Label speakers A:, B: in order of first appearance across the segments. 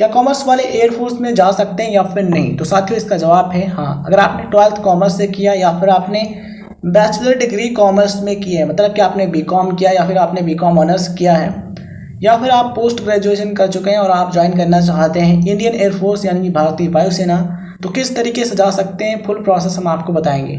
A: क्या कॉमर्स वाले एयरफोर्स में जा सकते हैं या फिर नहीं? तो साथियों इसका जवाब है हाँ। अगर आपने 12th कॉमर्स से किया या फिर आपने बैचलर डिग्री कॉमर्स में की है, मतलब कि आपने बीकॉम किया या फिर आपने बीकॉम ऑनर्स किया है, या फिर आप पोस्ट ग्रेजुएशन कर चुके हैं और आप ज्वाइन करना चाहते हैं इंडियन एयरफोर्स यानी कि भारतीय वायुसेना, तो किस तरीके से जा सकते हैं फुल प्रोसेस हम आपको बताएंगे।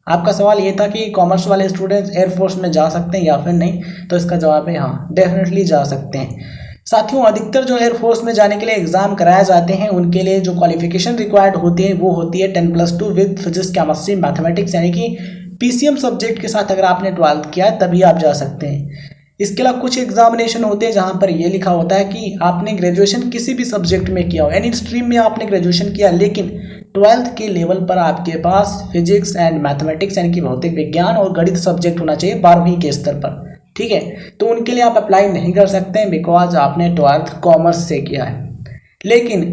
A: आपका सवाल ये था कि कॉमर्स वाले स्टूडेंट्स एयरफोर्स में जा सकते हैं या फिर नहीं, तो इसका जवाब है हाँ, डेफिनेटली जा सकते हैं। साथियों अधिकतर जो एयरफोर्स में जाने के लिए एग्जाम कराए जाते हैं उनके लिए जो क्वालिफिकेशन रिक्वायर्ड होती है वो होती है 10+2 विद फिजिक्स केमिस्ट्री मैथमेटिक्स, यानी कि पीसीएम सब्जेक्ट के साथ अगर आपने 12th किया है तभी आप जा सकते हैं। इसके अलावा कुछ एग्जामिनेशन होते हैं जहाँ पर ये लिखा होता है कि आपने ग्रेजुएशन किसी भी सब्जेक्ट में किया हो, एनी स्ट्रीम में आपने ग्रेजुएशन किया, लेकिन 12th के लेवल पर आपके पास फिजिक्स एंड मैथमेटिक्स यानी कि भौतिक विज्ञान और गणित सब्जेक्ट होना चाहिए 12वीं के स्तर पर। ठीक है, तो उनके लिए आप अप्लाई नहीं कर सकते हैं बिकॉज आपने 12th कॉमर्स से किया है। लेकिन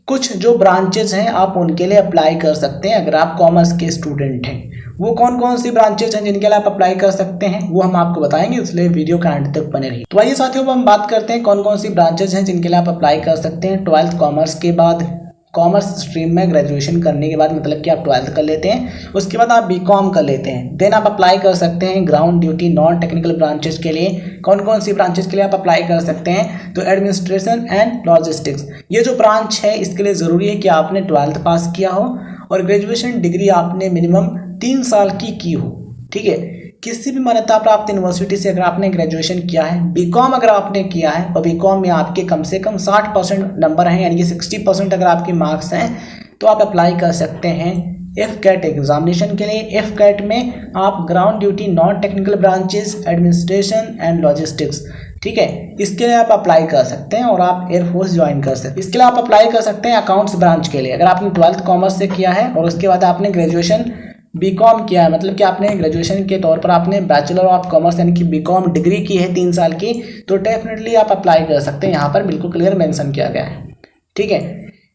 A: कुछ जो ब्रांचेज हैं आप उनके लिए अप्लाई कर सकते हैं अगर आप कॉमर्स के स्टूडेंट हैं। वो कौन कौन सी ब्रांचेज हैं जिनके लिए आप अप्लाई कर सकते हैं वो हम आपको बताएंगे, इसलिए वीडियो का अंत तक बने रहिए। तो आइए साथियों हम बात करते हैं कौन कौन सी ब्रांचेज हैं जिनके लिए आप अप्लाई कर सकते हैं 12th कॉमर्स के बाद। कॉमर्स स्ट्रीम में ग्रेजुएशन करने के बाद, मतलब कि आप 12th कर लेते हैं, उसके बाद आप बीकॉम कर लेते हैं, देन आप अप्लाई कर सकते हैं ground duty non technical branches के लिए। कौन कौन सी ब्रांचेज के लिए आप अप्लाई कर सकते हैं? तो एडमिनिस्ट्रेशन एंड लॉजिस्टिक्स, ये जो ब्रांच है इसके लिए ज़रूरी है कि आपने 12th पास किया हो और ग्रेजुएशन डिग्री आपने मिनिमम 3 साल की हो। ठीक है, किसी भी मान्यता प्राप्त यूनिवर्सिटी से अगर आपने ग्रेजुएशन किया है, बीकॉम अगर आपने किया है और बीकॉम में आपके कम से कम 60% नंबर हैं, यानी कि 60% अगर आपके मार्क्स हैं, तो आप अप्लाई कर सकते हैं एफकेट एग्जामिनेशन के लिए। एफकेट में आप ground duty non technical branches, administration and logistics, ठीक है, इसके लिए आप अप्लाई कर सकते हैं और आप एयरफोर्स ज्वाइन कर सकते हैं। इसके लिए आप अप्लाई कर सकते हैं अकाउंट्स ब्रांच के लिए। अगर आपने 12th कॉमर्स से किया है और उसके बाद आपने ग्रेजुएशन बीकॉम किया है, मतलब कि आपने ग्रेजुएशन के तौर पर आपने बैचलर ऑफ कॉमर्स यानी कि बीकॉम डिग्री की है 3 साल की, तो डेफिनेटली आप अप्लाई कर सकते हैं। यहाँ पर बिल्कुल क्लियर मेंशन किया गया है। ठीक है,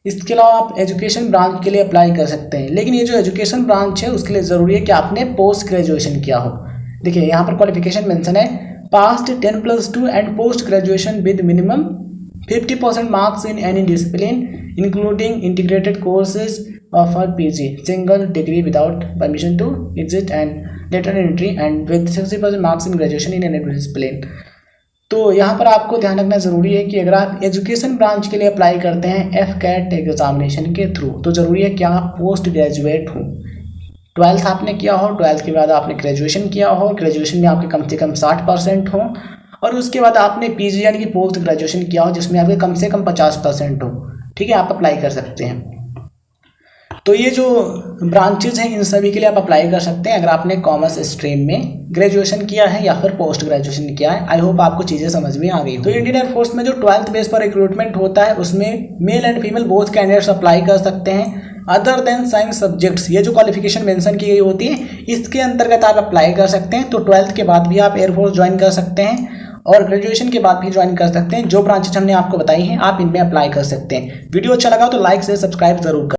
A: इसके अलावा आप एजुकेशन ब्रांच के लिए अप्लाई कर सकते हैं, लेकिन ये जो एजुकेशन ब्रांच है उसके लिए ज़रूरी है कि आपने पोस्ट ग्रेजुएशन किया हो। देखिए यहाँ पर क्वालिफिकेशन मेंशन है, past 10+2 and post graduation with minimum 50% marks in any discipline including integrated courses offer PG single degree without permission to exit and later entry and with 60% marks in graduation in any discipline। तो यहाँ पर आपको ध्यान रखना ज़रूरी है कि अगर आप एजुकेशन ब्रांच के लिए अप्लाई करते हैं एफकेट एग्जामिनेशन के थ्रू, तो ज़रूरी है कि आप पोस्ट ग्रेजुएट हो, 12th आपने किया हो, 12th के बाद आपने ग्रेजुएशन किया हो, ग्रेजुएशन में आपके कम से कम 60% हो, और उसके बाद आपने PG यानी कि पोस्ट ग्रेजुएशन किया हो जिसमें आपके कम से कम 50% हो। ठीक है, आप अप्लाई कर सकते हैं। तो ये जो ब्रांचेज हैं इन सभी के लिए आप अप्लाई कर सकते हैं अगर आपने कॉमर्स स्ट्रीम में ग्रेजुएशन किया है या फिर पोस्ट ग्रेजुएशन किया है। आई होप आपको चीज़ें समझ में आ गई। तो इंडियन एयरफोर्स में जो 12th बेस पर रिक्रूटमेंट होता है उसमें male and female both candidates apply कर सकते हैं अदर देन साइंस सब्जेक्ट्स। ये जो क्वालिफिकेशन मेंशन की गई होती है इसके अंतर्गत आप अप्लाई कर सकते हैं। तो 12th के बाद भी आप एयरफोर्स ज्वाइन कर सकते हैं और ग्रेजुएशन के बाद भी ज्वाइन कर सकते हैं। जो ब्रांचेज हमने आपको बताई हैं आप इनमें अप्लाई कर सकते हैं। वीडियो अच्छा लगा तो लाइक से सब्सक्राइब जरूर करें।